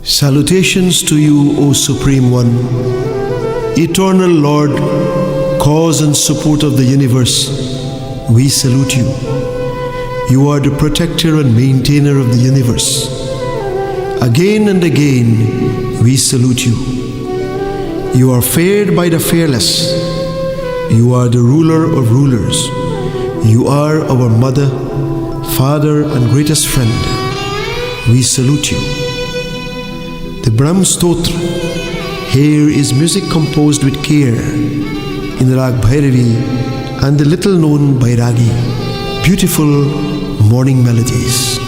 Salutations to you, O Supreme One, Eternal Lord, cause and support of the universe. We salute you. You are the protector and maintainer of the universe. Again and again, we salute you. You are feared by the fearless. You are the ruler of rulers. You are our mother, father, and greatest friend. We salute you. The Brahm Stotra. Here is music composed with care in Rag Bhairavi and the little known Bairagi. Beautiful morning melodies.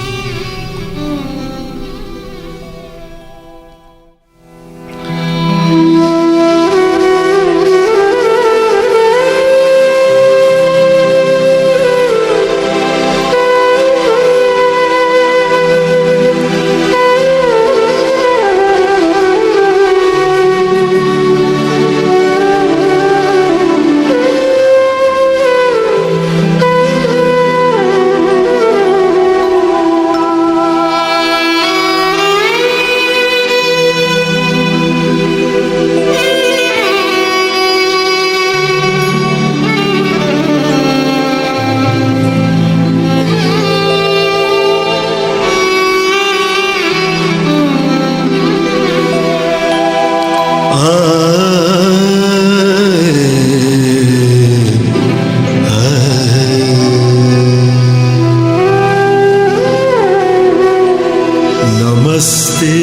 नमस्ते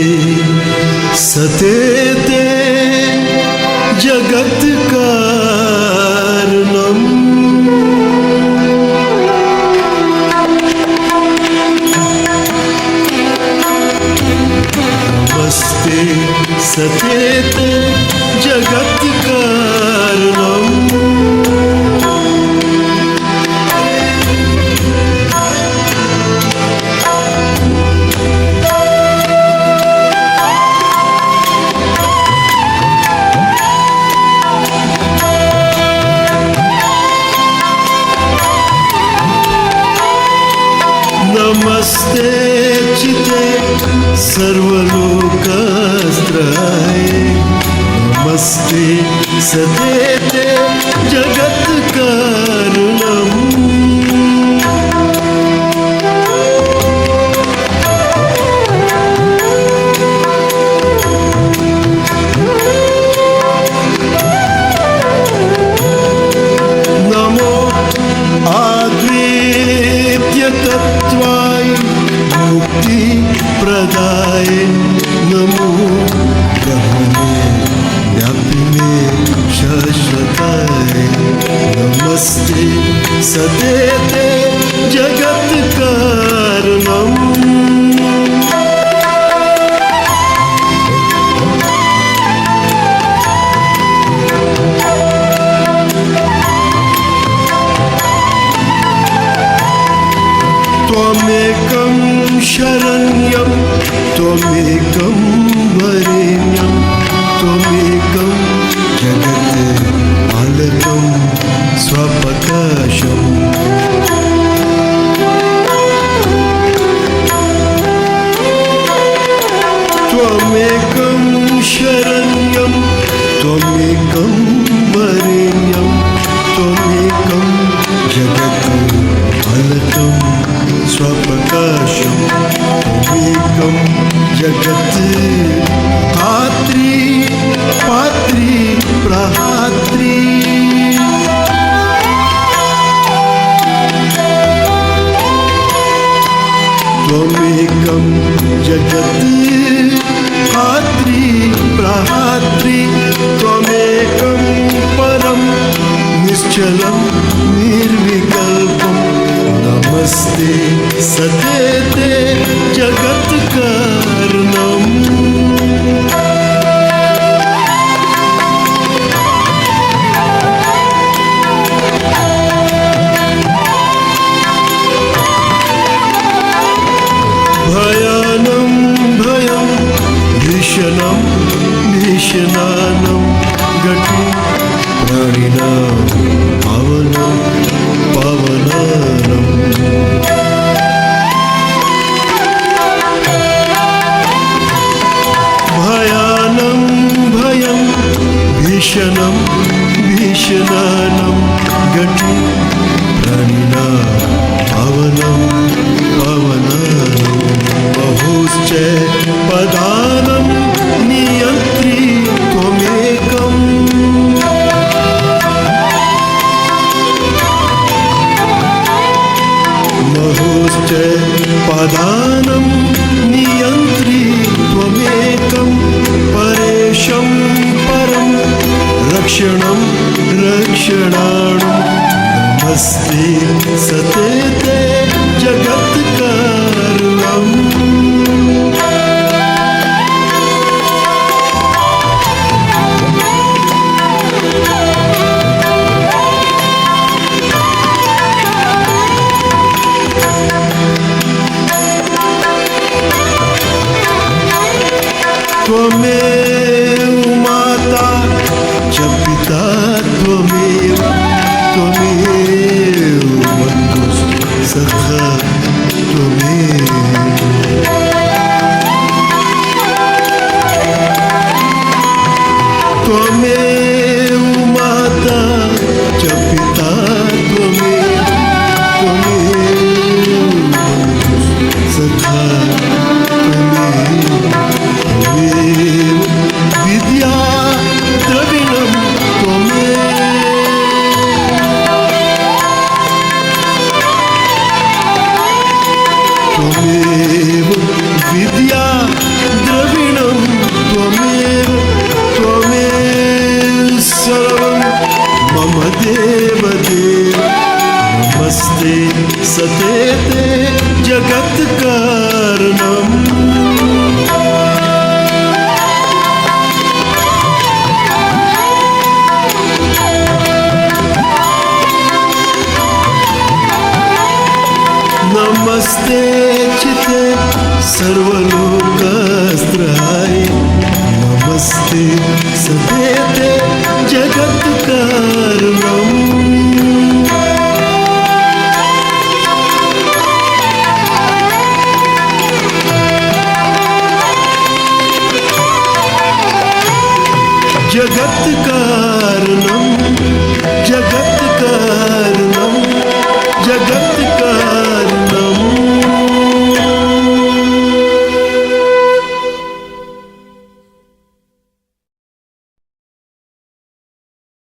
सतेते जगत कारणम नमस्ते सतेते जगत कारणम नमस्ते चिते सर्वलोकस्त्राय नमस्ते सतेते जगत कारणम नमो आद्वेद्य तत्त्वाय मुक्ति प्रदाय नमो ब्रह्मणे व्यापिने शाश्वताय नमस्ते सतेते जगत कारणम त्वमेकं शरण्यं त्वमेकं वरेण्यं त्वमेकं जगत् पालकं स्वप्रकाशम् त्वमेकं शरण्यं त्वमेकं वरेण्यं त्वमेकं जगत् पालकं स्वप्रकाशं त्वमेकं जगत् धात्री पात्री प्रहात्री त्वमेकं जगत् धात्री प्रहात्री त्वमेकं परं निश्चलं निर्विकल्पं नमस्ते सतेते जगत कारणम भयानं भयं भीषणं भीषणानं गति प्राणिनां पावनं पावनानं च पादानं नियन्त्री त्वमेकं परेशं परं रक्षणं रक्षणाणं नमस्ते सते ते जगत्कारणम् त्वमेव माता च पिता त्वमेव त्वमेव बन्धुः सखा त्वमेव त्वमेव माता च पिता त्वमेव त्वमेव बन्धुः सखा त्वमेव विद्या द्रविणं त्वमेव विद्या द्रविणं त्वमेव त्वमेव सर्वं मम देवदेव नमस्ते सते ते जगत्कारणम् नमस्ते चिते सर्वलोकस्त्राय नमस्ते सते ते जगत्कारणम्